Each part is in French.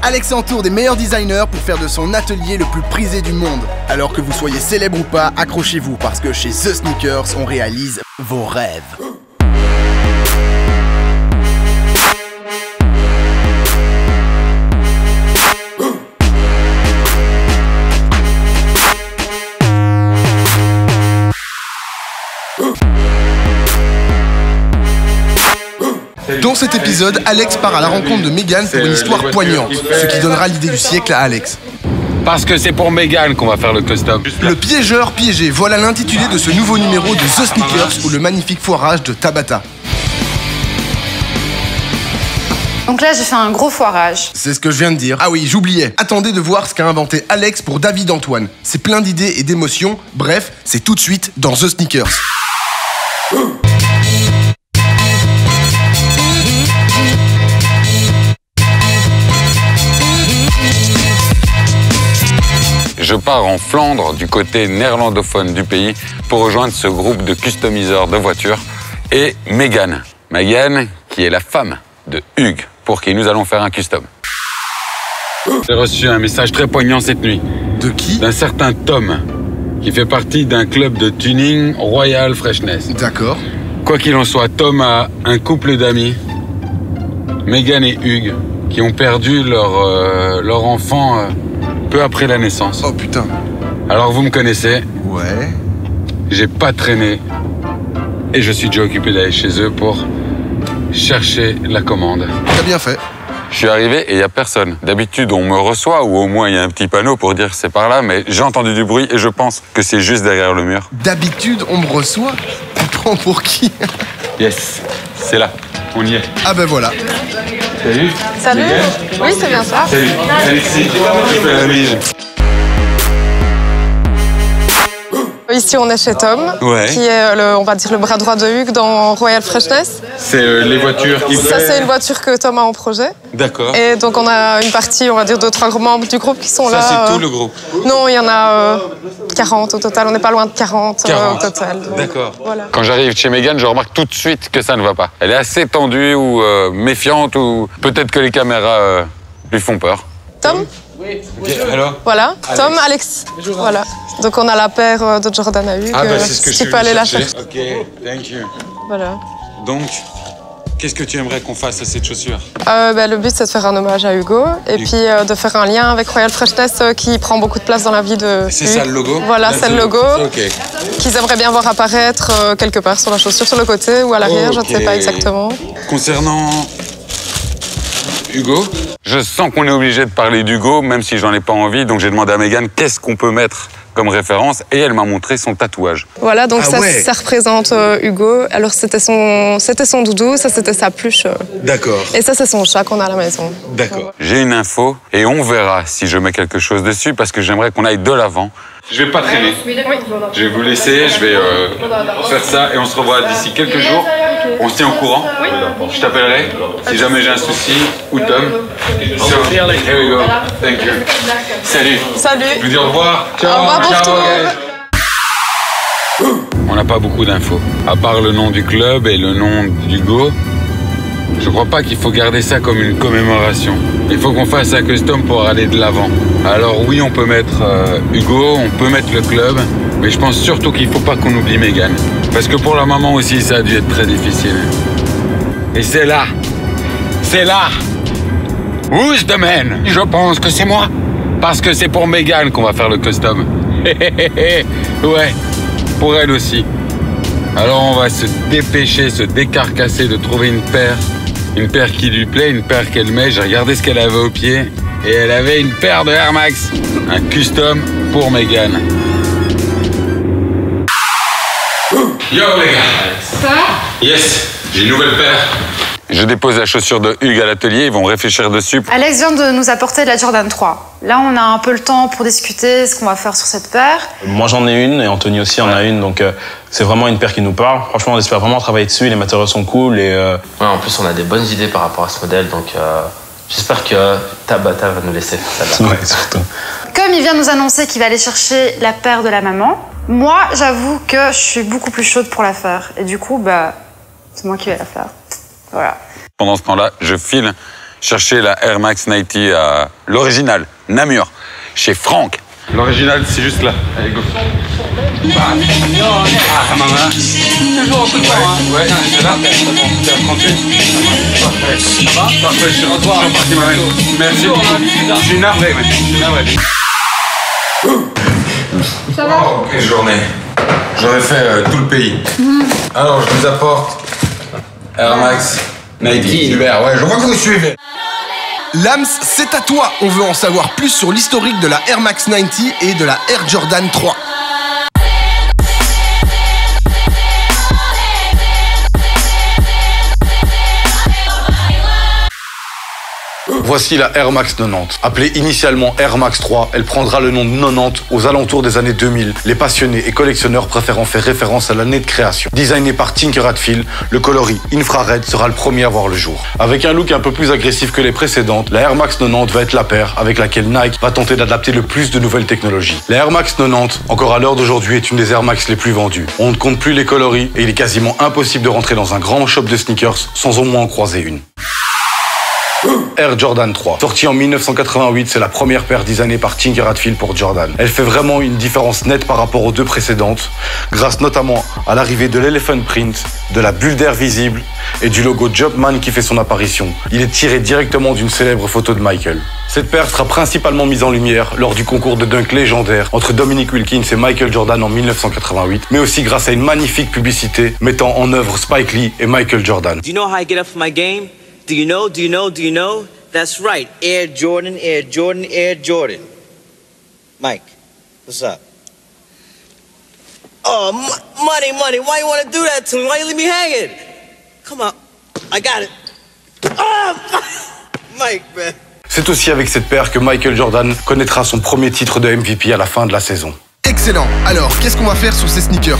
Alex entoure des meilleurs designers pour faire de son atelier le plus prisé du monde. Alors que vous soyez célèbre ou pas, accrochez-vous parce que chez The Sneakers, on réalise vos rêves. Dans cet épisode, Alex part à la rencontre de Megan pour une histoire poignante, ce qui donnera l'idée du siècle à Alex. Parce que c'est pour Megan qu'on va faire le custom. Le piégeur piégé, voilà l'intitulé de ce nouveau numéro de The Sneakers ou le magnifique foirage de Tabata. Donc là, j'ai fait un gros foirage. C'est ce que je viens de dire. Ah oui, j'oubliais. Attendez de voir ce qu'a inventé Alex pour David Antoine. C'est plein d'idées et d'émotions. Bref, c'est tout de suite dans The Sneakers. Je pars en Flandre, du côté néerlandophone du pays, pour rejoindre ce groupe de customiseurs de voitures et Megan. Megan, qui est la femme de Hugues, pour qui nous allons faire un custom. J'ai reçu un message très poignant cette nuit. De qui? D'un certain Tom, qui fait partie d'un club de tuning Royal Freshness. D'accord. Quoi qu'il en soit, Tom a un couple d'amis, Megan et Hugues, qui ont perdu leur enfant peu après la naissance. Oh putain. Alors vous me connaissez. Ouais. J'ai pas traîné. Et je suis déjà occupé d'aller chez eux pour chercher la commande. T'as bien fait. Je suis arrivé et il n'y a personne. D'habitude, on me reçoit ou au moins il y a un petit panneau pour dire c'est par là, mais j'ai entendu du bruit et je pense que c'est juste derrière le mur. D'habitude, on me reçoit. Tu prends pour qui? Yes, c'est là. On y est. Ah ben voilà. Salut. Salut. Oui, c'est bien ça. Salut. Alexis. Je fais la mise. Ici, on est chez Tom, Ouais. qui est, on va dire, le bras droit de Hugues dans Royal Freshness. C'est les voitures qui Ça, c'est une voiture que Tom a en projet. D'accord. Et donc, on a une partie, on va dire, 2-3 membres du groupe qui sont là. Ça, c'est tout le groupe. Non, il y en a 40 au total. On n'est pas loin de 40 au total. Donc, D'accord. Voilà. Quand j'arrive chez Megan, je remarque tout de suite que ça ne va pas. Elle est assez tendue ou méfiante ou peut-être que les caméras lui font peur. Tom? Okay, alors Voilà. Tom, Alex. Voilà. Donc, on a la paire de Jordan à Hugues. c'est ce que je tu suis peux aller la chercher. chercher. Ok, thank you. Voilà. Donc, qu'est-ce que tu aimerais qu'on fasse à cette chaussure? Le but, c'est de faire un hommage à Hugo et puis de faire un lien avec Royal Freshness qui prend beaucoup de place dans la vie de C'est Hugues. ça le logo? Voilà, c'est le logo Ok. qu'ils aimeraient bien voir apparaître quelque part sur la chaussure, sur le côté ou à l'arrière, je ne sais pas exactement. Concernant Hugo, je sens qu'on est obligé de parler d'Hugo, même si j'en ai pas envie. Donc j'ai demandé à Megan qu'est-ce qu'on peut mettre comme référence et elle m'a montré son tatouage. Voilà, donc Ah ouais. ça représente Hugo. Alors c'était son doudou, ça c'était sa pluche. D'accord. Et ça c'est son chat qu'on a à la maison. D'accord. J'ai une info et on verra si je mets quelque chose dessus parce que j'aimerais qu'on aille de l'avant. Je vais pas traîner. Je vais vous laisser, je vais faire ça et on se revoit d'ici quelques jours. On se tient au courant. Je t'appellerai si jamais j'ai un souci ou Tom. So, here we go. Thank you. Salut. Salut. Je vous dis au revoir. Ciao. Au revoir pour Ciao, tout. guys. On n'a pas beaucoup d'infos. À part le nom du club et le nom d'Hugo, je crois pas qu'il faut garder ça comme une commémoration. Il faut qu'on fasse un custom pour aller de l'avant. Alors oui, on peut mettre Hugo, on peut mettre le club, mais je pense surtout qu'il faut pas qu'on oublie Megan. Parce que pour la maman aussi, ça a dû être très difficile. Et c'est là. Who's the man? Je pense que c'est moi. Parce que c'est pour Megan qu'on va faire le custom. Ouais, pour elle aussi. Alors on va se dépêcher, se décarcasser de trouver une paire qui lui plaît, une paire qu'elle met. J'ai regardé ce qu'elle avait au pied et elle avait une paire de Air Max, un custom pour Megan. Yo les gars. Ça? Yes, j'ai une nouvelle paire. Je dépose la chaussure de Hugues à l'atelier, ils vont réfléchir dessus. Alex vient de nous apporter de la Jordan 3. Là, on a un peu le temps pour discuter ce qu'on va faire sur cette paire. Moi, j'en ai une et Anthony aussi en a une, donc c'est vraiment une paire qui nous parle. Franchement, on espère vraiment travailler dessus, les matériaux sont cool et... Ouais, en plus, on a des bonnes idées par rapport à ce modèle, donc j'espère que Tabata va nous laisser faire celle-là. Ouais, surtout. Comme il vient nous annoncer qu'il va aller chercher la paire de la maman, moi, j'avoue que je suis beaucoup plus chaude pour la faire. Et du coup, c'est moi qui vais la faire. Voilà. Pendant ce temps-là, je file chercher la Air Max 90 à l'original, Namur, chez Franck. L'original, c'est juste là. Allez, go. Ah, ça m'a mal. Toujours un peu de temps, hein. Ouais, c'est là. C'est tranquille. Parfait. Ça va? Parfait, je suis reparti, ma mère. Merci beaucoup. Je suis navré, mec. Je suis navré. Ça va? Oh, quelle journée. J'aurais fait tout le pays. Alors, je vous apporte Air Max 90. Super, ouais, je vois que vous suivez. Lams, c'est à toi. On veut en savoir plus sur l'historique de la Air Max 90 et de la Air Jordan 3. Voici la Air Max 90. Appelée initialement Air Max 3, elle prendra le nom de 90 aux alentours des années 2000, les passionnés et collectionneurs préférant faire référence à l'année de création. Designé par Tinker Hatfield, le coloris infrared sera le premier à voir le jour. Avec un look un peu plus agressif que les précédentes, la Air Max 90 va être la paire avec laquelle Nike va tenter d'adapter le plus de nouvelles technologies. La Air Max 90, encore à l'heure d'aujourd'hui, est une des Air Max les plus vendues. On ne compte plus les coloris et il est quasiment impossible de rentrer dans un grand shop de sneakers sans au moins en croiser une. Air Jordan 3. Sortie en 1988, c'est la première paire designée par Tinker Hatfield pour Jordan. Elle fait vraiment une différence nette par rapport aux deux précédentes, grâce notamment à l'arrivée de l'Elephant Print, de la bulle d'air visible et du logo Jumpman qui fait son apparition. Il est tiré directement d'une célèbre photo de Michael. Cette paire sera principalement mise en lumière lors du concours de dunk légendaire entre Dominique Wilkins et Michael Jordan en 1988, mais aussi grâce à une magnifique publicité mettant en œuvre Spike Lee et Michael Jordan. Do you know how I get up for my game? Do you know? Do you know? Do you know? That's right. Air Jordan, Air Jordan, Air Jordan. Mike, what's up? Oh, money. Why you want to do that to me? Why you leave me hanging? Come on. I got it. Oh, Mike, man. C'est aussi avec cette paire que Michael Jordan connaîtra son premier titre de MVP à la fin de la saison. Excellent. Alors, qu'est-ce qu'on va faire sur ces sneakers?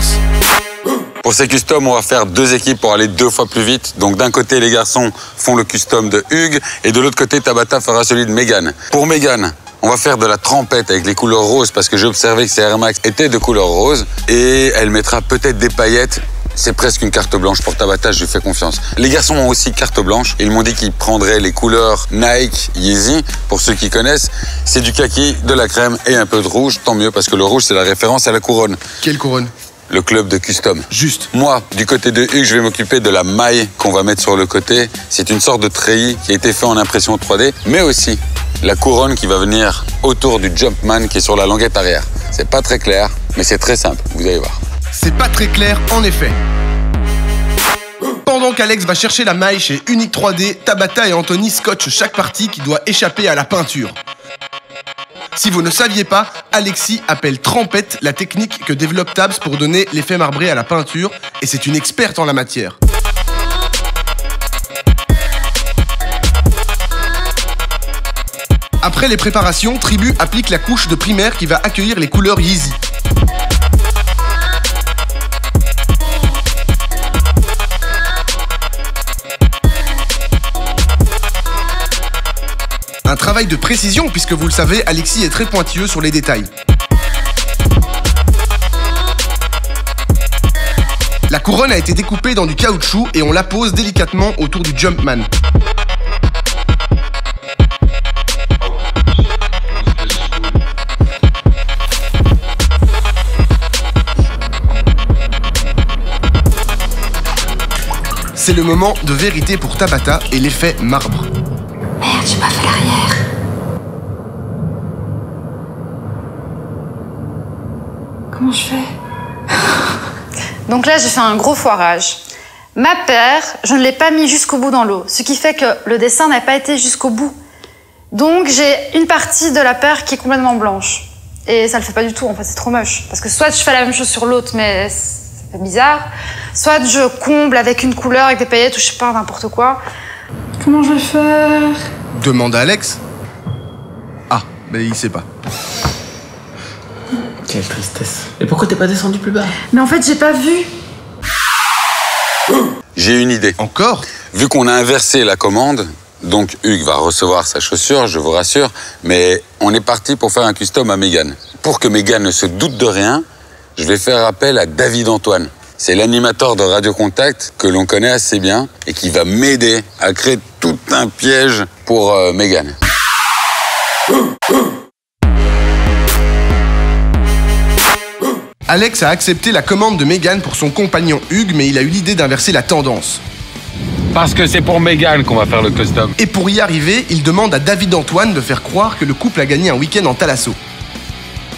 Pour ces customs, on va faire 2 équipes pour aller 2 fois plus vite. Donc d'un côté, les garçons font le custom de Hugues et de l'autre côté, Tabata fera celui de Megan. Pour Megan, on va faire de la trempette avec les couleurs roses parce que j'ai observé que ces Air Max étaient de couleur rose et elle mettra peut-être des paillettes. C'est presque une carte blanche pour Tabata, je lui fais confiance. Les garçons ont aussi carte blanche. Ils m'ont dit qu'ils prendraient les couleurs Nike, Yeezy. Pour ceux qui connaissent, c'est du kaki, de la crème et un peu de rouge. Tant mieux parce que le rouge, c'est la référence à la couronne. Quelle couronne? Le club de custom. Juste. Moi, du côté de Hugues, je vais m'occuper de la maille qu'on va mettre sur le côté. C'est une sorte de treillis qui a été fait en impression 3D, mais aussi la couronne qui va venir autour du Jumpman qui est sur la languette arrière. C'est pas très clair, mais c'est très simple, vous allez voir. C'est pas très clair, en effet. Pendant qu'Alex va chercher la maille chez Unique 3D, Tabata et Anthony scotchent chaque partie qui doit échapper à la peinture. Si vous ne saviez pas, Alexis appelle trempette la technique que développe Tabs pour donner l'effet marbré à la peinture, et c'est une experte en la matière. Après les préparations, Tribu applique la couche de primaire qui va accueillir les couleurs Yeezy. Un travail de précision puisque vous le savez, Alexis est très pointilleux sur les détails. La couronne a été découpée dans du caoutchouc et on la pose délicatement autour du Jumpman. C'est le moment de vérité pour Tabata et l'effet marbre. Merde, j'ai pas fait l'arrière. Comment je fais? Donc là, j'ai fait un gros foirage. Ma paire, je ne l'ai pas mis jusqu'au bout dans l'eau, ce qui fait que le dessin n'a pas été jusqu'au bout. Donc j'ai une partie de la paire qui est complètement blanche. Et ça le fait pas du tout, en fait, c'est trop moche. Parce que soit je fais la même chose sur l'autre, mais ça fait bizarre, soit je comble avec une couleur, avec des paillettes ou je sais pas, n'importe quoi. Comment je vais faire? Demande à Alex. Ah, mais il sait pas. Quelle tristesse. Et pourquoi t'es pas descendu plus bas? Mais en fait, j'ai pas vu. J'ai une idée. Encore? Vu qu'on a inversé la commande, donc Hugues va recevoir sa chaussure, je vous rassure, mais on est parti pour faire un custom à Megan. Pour que Megan ne se doute de rien, je vais faire appel à David Antoine. C'est l'animateur de Radio Contact que l'on connaît assez bien et qui va m'aider à créer tout un piège pour Mégane. Alex a accepté la commande de Mégane pour son compagnon Hugues, mais il a eu l'idée d'inverser la tendance. Parce que c'est pour Mégane qu'on va faire le custom. Et pour y arriver, il demande à David Antoine de faire croire que le couple a gagné un week-end en Thalasso.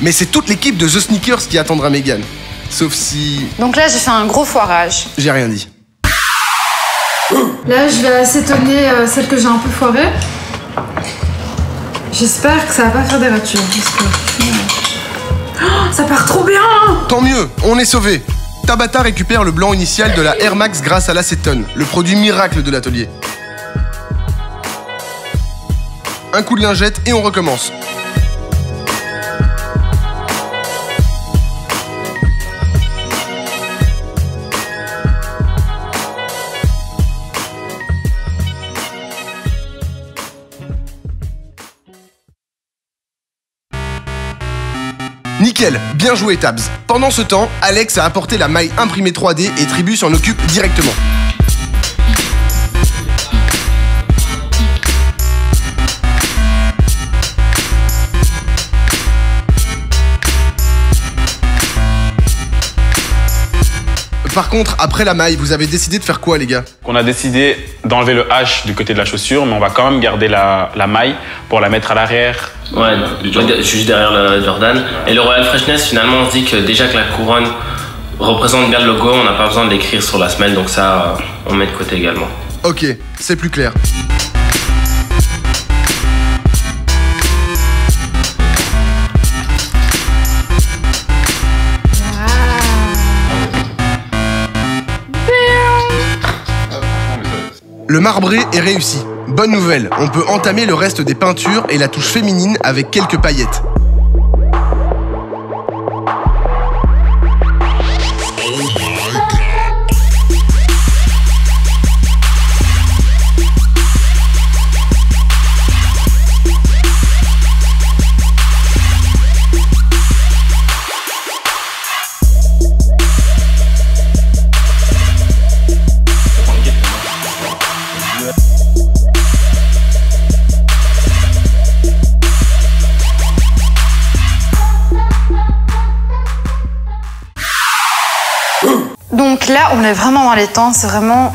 Mais c'est toute l'équipe de The Sneakers qui attendra Mégane. Sauf si... Donc là, j'ai fait un gros foirage. J'ai rien dit. Là, je vais assaisonner celle que j'ai un peu foirée. J'espère que ça va pas faire des ratures. Parce que... Oh, ça part trop bien! Tant mieux, on est sauvés. Tabata récupère le blanc initial de la Air Max grâce à l'acétone, le produit miracle de l'atelier. Un coup de lingette et on recommence. Nickel, bien joué Tabs. Pendant ce temps, Alex a apporté la maille imprimée 3D et Tribu s'en occupe directement. Par contre, après la maille, vous avez décidé de faire quoi les gars? On a décidé d'enlever le H du côté de la chaussure, mais on va quand même garder la maille pour la mettre à l'arrière. Ouais, je suis juste derrière le Jordan. Et le Royal Freshness, finalement, on se dit que déjà que la couronne représente bien le logo, on n'a pas besoin de l'écrire sur la semelle, donc ça, on met de côté également. Ok, c'est plus clair. Le marbré est réussi. Bonne nouvelle, on peut entamer le reste des peintures et la touche féminine avec quelques paillettes. Donc là, on est vraiment dans les temps. C'est vraiment,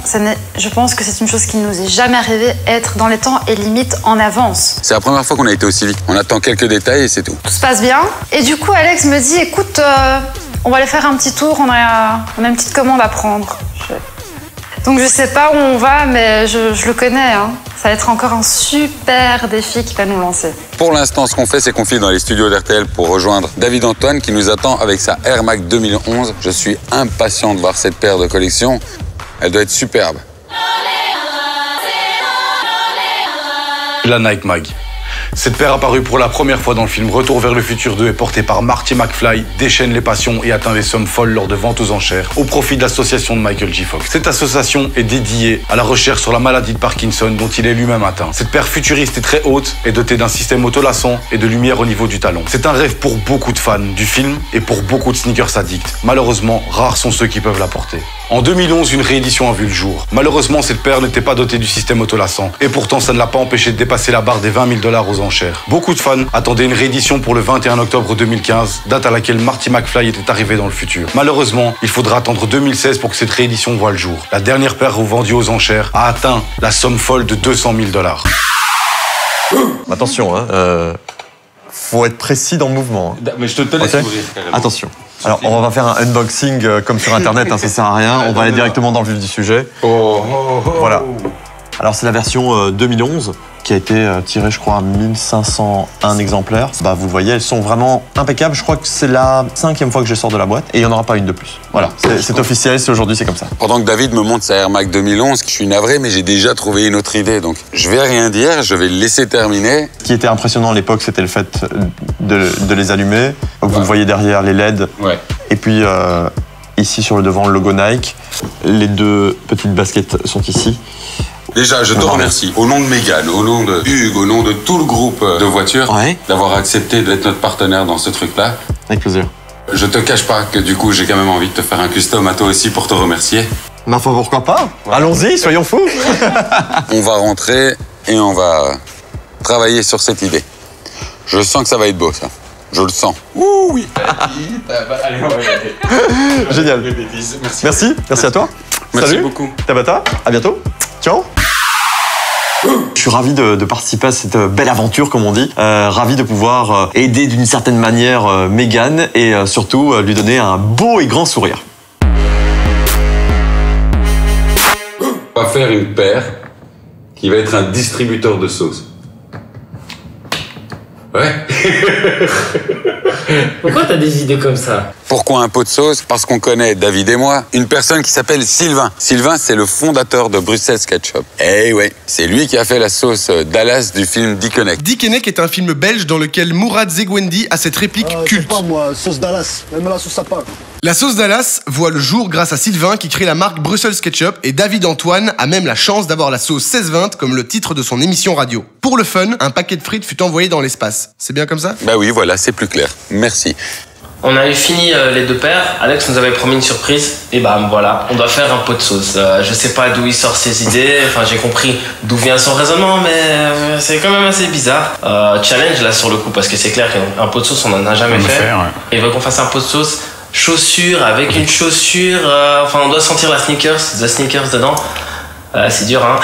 je pense que c'est une chose qui ne nous est jamais arrivée, être dans les temps et limite en avance. C'est la première fois qu'on a été aussi vite. On attend quelques détails et c'est tout. Tout se passe bien. Et du coup, Alex me dit, écoute, on va aller faire un petit tour. On a une petite commande à prendre. Donc je sais pas où on va, mais je le connais. Hein. Ça va être encore un super défi qui va nous lancer. Pour l'instant, ce qu'on fait, c'est qu'on file dans les studios d'RTL pour rejoindre David Antoine qui nous attend avec sa Air Max 2011. Je suis impatient de voir cette paire de collection. Elle doit être superbe. La Nike Mag. Cette paire apparue pour la première fois dans le film Retour vers le futur 2 est portée par Marty McFly, déchaîne les passions et atteint des sommes folles lors de ventes aux enchères au profit de l'association de Michael J. Fox. Cette association est dédiée à la recherche sur la maladie de Parkinson dont il est lui-même atteint. Cette paire futuriste est très haute et dotée d'un système autolassant et de lumière au niveau du talon. C'est un rêve pour beaucoup de fans du film et pour beaucoup de sneakers addicts. Malheureusement, rares sont ceux qui peuvent la porter. En 2011, une réédition a vu le jour. Malheureusement, cette paire n'était pas dotée du système autolassant. Et pourtant, ça ne l'a pas empêché de dépasser la barre des 20 000 $ aux enchères. Beaucoup de fans attendaient une réédition pour le 21 octobre 2015, date à laquelle Marty McFly était arrivé dans le futur. Malheureusement, il faudra attendre 2016 pour que cette réédition voie le jour. La dernière paire revendue aux enchères a atteint la somme folle de 200 000 $. Attention, hein, faut être précis dans le mouvement. Hein. Mais je te laisse ouvrir. Attention. Alors, on va faire un unboxing comme sur Internet, hein, ça sert à rien. On va aller directement dans le vif du sujet. Voilà. Alors, c'est la version 2011 qui a été tirée, je crois, à 1501 exemplaires. Bah, vous le voyez, elles sont vraiment impeccables. Je crois que c'est la 5e fois que je sors de la boîte et il n'y en aura pas une de plus. Voilà, c'est officiel, c'est aujourd'hui, c'est comme ça. Pendant que David me montre sa Air Max 2011, je suis navré, mais j'ai déjà trouvé une autre idée. Donc, je vais rien dire, je vais le laisser terminer. Ce qui était impressionnant à l'époque, c'était le fait de les allumer. Vous le voyez derrière, les LED. Ouais. Et puis, ici, sur le devant, le logo Nike. Les deux petites baskets sont ici. Déjà, je te remercie, au nom de Mégane, au nom de Hugues, au nom de tout le groupe de voitures, d'avoir accepté d'être notre partenaire dans ce truc-là. Avec plaisir. Je te cache pas que du coup, j'ai quand même envie de te faire un custom à toi aussi pour te remercier. Ma foi, pourquoi pas? Allons-y, soyons fous. On va rentrer et on va travailler sur cette idée. Je sens que ça va être beau, ça. Je le sens. Ouh, oui. Allez, on va y aller. Génial. Merci à toi. Merci Salut. beaucoup. Tabata, à bientôt. Ciao. Je suis ravi de participer à cette belle aventure, comme on dit. Ravi de pouvoir aider d'une certaine manière Mégane et surtout lui donner un beau et grand sourire. On va faire une paire qui va être un distributeur de sauce. Ouais. Pourquoi t'as des idées comme ça? Pourquoi un pot de sauce? Parce qu'on connaît, David et moi, une personne qui s'appelle Sylvain. Sylvain, c'est le fondateur de Bruxelles Ketchup. Eh ouais, c'est lui qui a fait la sauce Dallas du film Dickeneck. Dickeneck est un film belge dans lequel Mourad Zegwendi a cette réplique culte. Je sais pas moi, sauce Dallas, même la sauce à part. La sauce Dallas voit le jour grâce à Sylvain qui crée la marque Bruxelles Ketchup et David Antoine a même la chance d'avoir la sauce 1620 comme le titre de son émission radio. Pour le fun, un paquet de frites fut envoyé dans l'espace. C'est bien comme ça? Bah oui, voilà, c'est plus clair. Merci. On avait fini les deux paires, Alex nous avait promis une surprise, et bah voilà, on doit faire un pot de sauce. Je sais pas d'où il sort ses idées, enfin j'ai compris d'où vient son raisonnement, mais c'est quand même assez bizarre. Challenge là sur le coup, parce que c'est clair qu'un pot de sauce on en a jamais fait. Il veut qu'on fasse un pot de sauce chaussure avec une chaussure, enfin on doit sentir la the sneakers dedans. C'est dur, hein.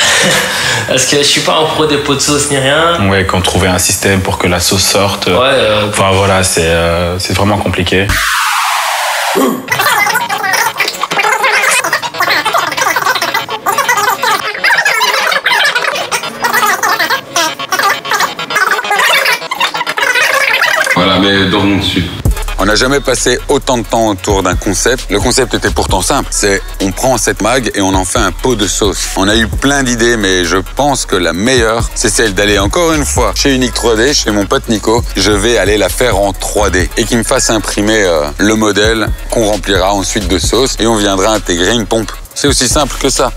Parce que je suis pas un pro des pots de sauce ni rien. Ouais, qu'on trouvait un système pour que la sauce sorte. Ouais. Enfin voilà, c'est vraiment compliqué. Voilà, mais dormons dessus. On n'a jamais passé autant de temps autour d'un concept. Le concept était pourtant simple. C'est on prend cette mag et on en fait un pot de sauce. On a eu plein d'idées, mais je pense que la meilleure, c'est celle d'aller encore une fois chez Unique 3D, chez mon pote Nico. Je vais aller la faire en 3D et qu'il me fasse imprimer le modèle qu'on remplira ensuite de sauce et on viendra intégrer une pompe. C'est aussi simple que ça.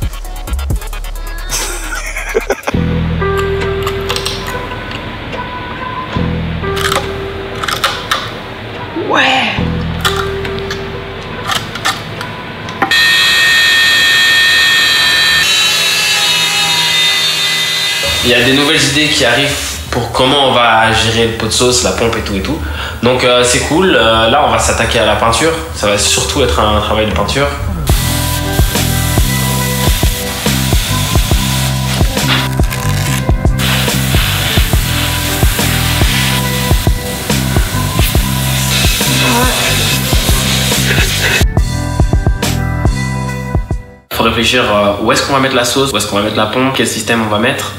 Il y a des nouvelles idées qui arrivent pour comment on va gérer le pot de sauce, la pompe et tout et tout. Donc c'est cool. Là, on va s'attaquer à la peinture. Ça va surtout être un travail de peinture. Faut réfléchir où est-ce qu'on va mettre la sauce, où est-ce qu'on va mettre la pompe, quel système on va mettre.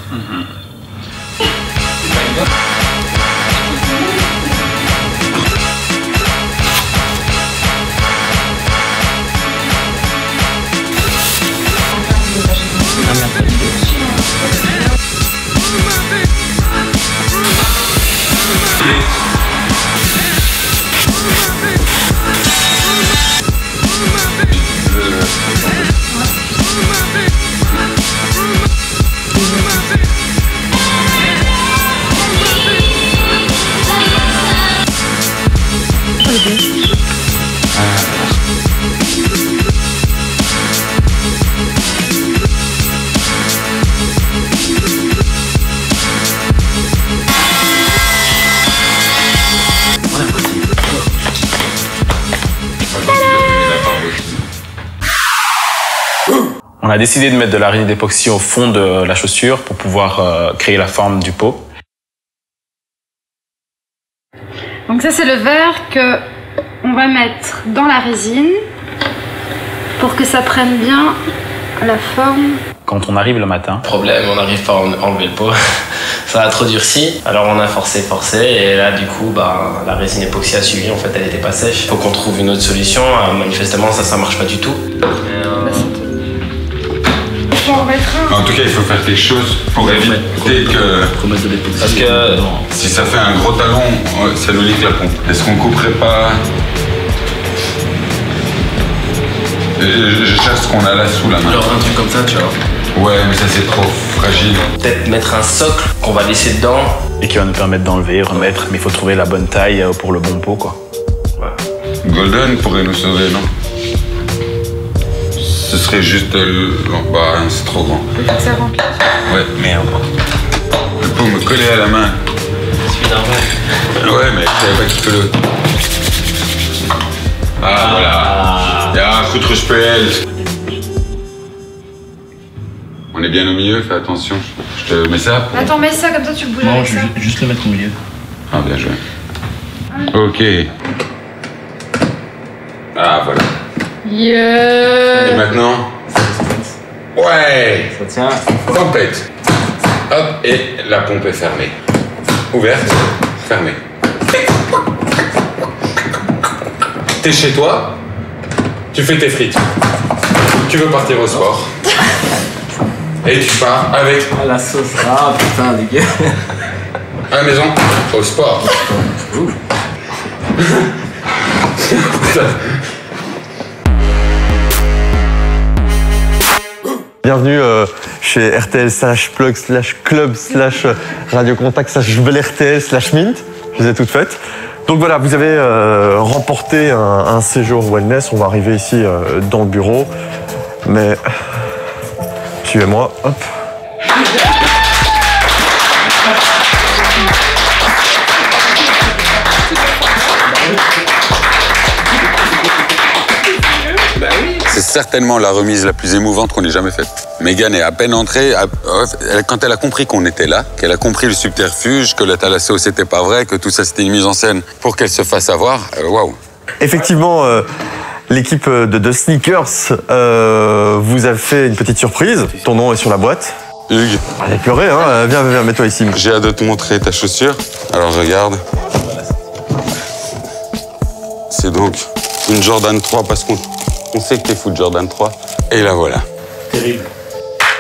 On a décidé de mettre de la résine d'époxy au fond de la chaussure pour pouvoir créer la forme du pot. Donc ça c'est le verre que on va mettre dans la résine pour que ça prenne bien la forme. Quand on arrive le matin, Problème, on n'arrive pas à enlever le pot. Ça a trop durci. Alors on a forcé, et là du coup la résine époxy a suivi, en fait elle n'était pas sèche. Faut qu'on trouve une autre solution. Manifestement ça marche pas du tout. En tout cas, il faut faire quelque chose pour éviter que... Parce que si ça fait un gros talon, ça nous nique la pompe. Est-ce qu'on couperait pas... Je cherche ce qu'on a là sous la main. Genre un truc comme ça, tu vois. Ouais, mais ça c'est trop fragile. Peut-être mettre un socle qu'on va laisser dedans. et qui va nous permettre d'enlever, remettre, mais il faut trouver la bonne taille pour le bon pot, quoi. Ouais. Golden pourrait nous sauver, non? Ce serait juste... bah, c'est trop grand. C'est rempli. Ouais, merde. Le pot me collait à la main. C'est normal. Ouais, mais je savais pas qu'il peut le... Ah, voilà. Ja, goed gespeeld. On est bien au milieu, fais attention. Je te mets ça. Attends, mets ça, comme ça tu le bouges avec ça. Juste le mettre au milieu. Ah, bien joué. Ok. Ah, voilà. Yeah. Et maintenant? Ouais. Ça tient. Tempête. Hop, et la pompe est fermée. Ouverte, fermée. T'es chez toi, tu fais tes frites. Tu veux partir au sport. Et tu pars avec... Ah, la sauce. Ah, putain, dégueu. À la maison, au sport. Bienvenue chez RTL /plug /club /radio contact /RTL /mint. Je les ai toutes faites. Donc voilà, vous avez remporté un séjour wellness. On va arriver ici dans le bureau. Mais suivez-moi, hop. C'est certainement la remise la plus émouvante qu'on ait jamais faite. Mégane est à peine entrée, quand elle a compris qu'on était là, qu'elle a compris le subterfuge, que le thalasso c'était pas vrai, que tout ça c'était une mise en scène pour qu'elle se fasse avoir, waouh. Effectivement, l'équipe de Sneakers vous a fait une petite surprise. Ton nom est sur la boîte. Hugues. Allez pleurer, hein. Viens, mets-toi ici. J'ai hâte de te montrer ta chaussure. Alors regarde. C'est donc une Jordan 3 parce qu'on sait que t'es fou de Jordan 3. Et la voilà. Terrible.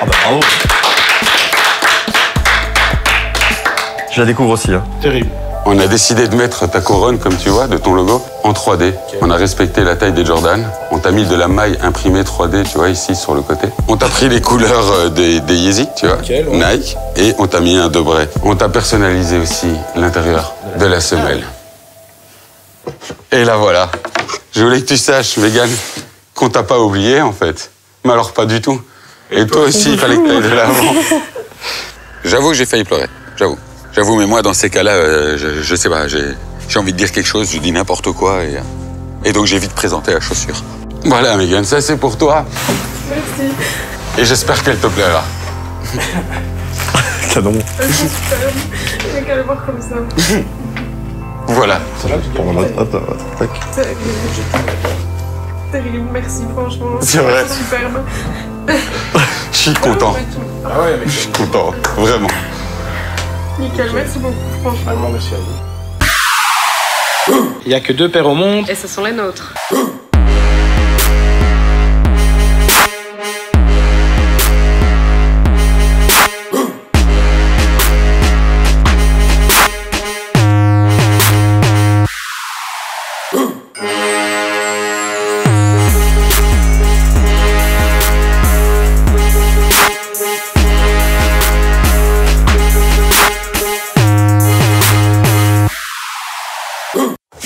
Ah bah bravo. Je la découvre aussi. Hein. Terrible. On a décidé de mettre ta couronne, comme tu vois, de ton logo, en 3D. On a respecté la taille des Jordan. On t'a mis de la maille imprimée 3D, tu vois, ici, sur le côté. On t'a pris les couleurs des Yeezy, tu vois, Nike, et on t'a mis un debré. On t'a personnalisé aussi l'intérieur de la semelle. Et la voilà. Je voulais que tu saches, Mégane, qu'on t'a pas oublié, en fait. Mais alors, pas du tout. Et toi aussi, il fallait que t'ailles de l'avant. J'avoue que j'ai failli pleurer, j'avoue. J'avoue, mais moi, dans ces cas-là, je sais pas, j'ai envie de dire quelque chose, je dis n'importe quoi, et donc j'ai vite présenté la chaussure. Voilà, Mégane, ça c'est pour toi. Merci. Et j'espère qu'elle te plaira. Canon. C'est super. Je vais qu'à le voir comme ça. Voilà. Tac. Terrible, merci franchement. C'est vrai. C'est superbe. Je suis content. Ah ouais, mais Je suis content, vraiment. Nickel, merci beaucoup, franchement. merci à vous. Il n'y a que 2 paires au monde. Et ce sont les nôtres.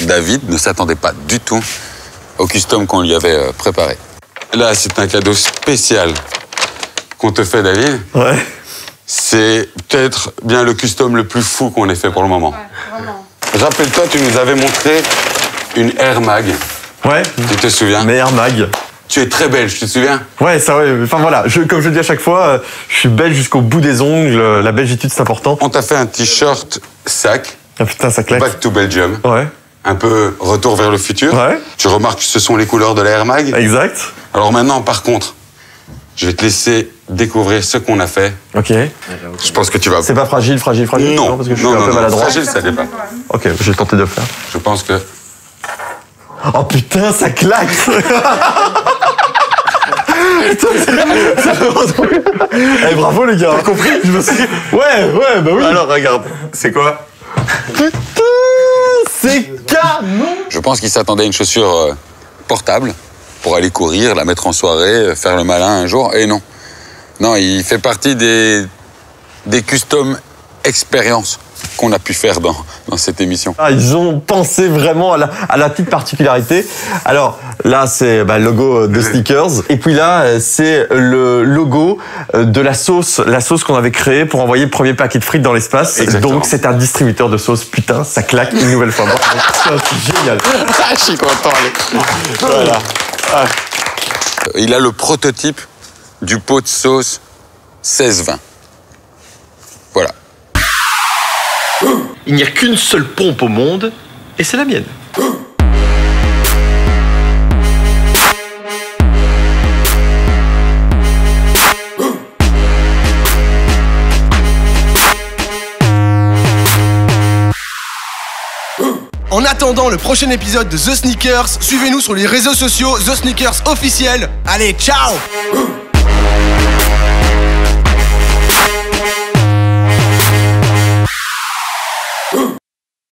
David ne s'attendait pas du tout au custom qu'on lui avait préparé. Là, c'est un cadeau spécial qu'on te fait, David. Ouais. C'est peut-être bien le custom le plus fou qu'on ait fait pour le moment. Ouais, vraiment. Rappelle-toi, tu nous avais montré une Air Mag. Ouais. Tu te souviens? Mais Air Mag. Tu es très belge, tu te souviens? Ouais, ça, ouais. Enfin voilà, comme je le dis à chaque fois, je suis belge jusqu'au bout des ongles. La belgitude, c'est important. On t'a fait un t-shirt sac. Ah putain, ça claque. Back to Belgium. Ouais. Un peu retour vers le futur. Ouais. Tu remarques que ce sont les couleurs de la Air Mag. Exact. Alors maintenant, par contre, je vais te laisser découvrir ce qu'on a fait. Ok. Je pense que tu vas... C'est pas fragile? Non, parce que je suis un peu maladroit. fragile, ça l'est pas. Ok, je vais tenter de le faire. Je pense que... Oh putain, ça claque. Putain, c'est vraiment trop... Eh, bravo les gars. T'as compris? Je me suis dit... Ouais, bah oui. Alors, regarde, c'est quoi? Putain, c'est canon. Je pense qu'il s'attendait à une chaussure portable pour aller courir, la mettre en soirée, faire le malin un jour, et non. Non, il fait partie des custom expériences. qu'on a pu faire dans cette émission. Ah, ils ont pensé vraiment à la petite particularité. Alors là, c'est le logo de Snickers. Et puis là, c'est le logo de la sauce qu'on avait créée pour envoyer le premier paquet de frites dans l'espace. Donc c'est un distributeur de sauce. Putain, ça claque une nouvelle fois. C'est génial. Ah, je suis content, Alex. Voilà. Ah. Il a le prototype du pot de sauce 16-20. Voilà. Il n'y a qu'une seule pompe au monde, et c'est la mienne. En attendant le prochain épisode de The Sneakers, suivez-nous sur les réseaux sociaux The Sneakers officiel. Allez, ciao!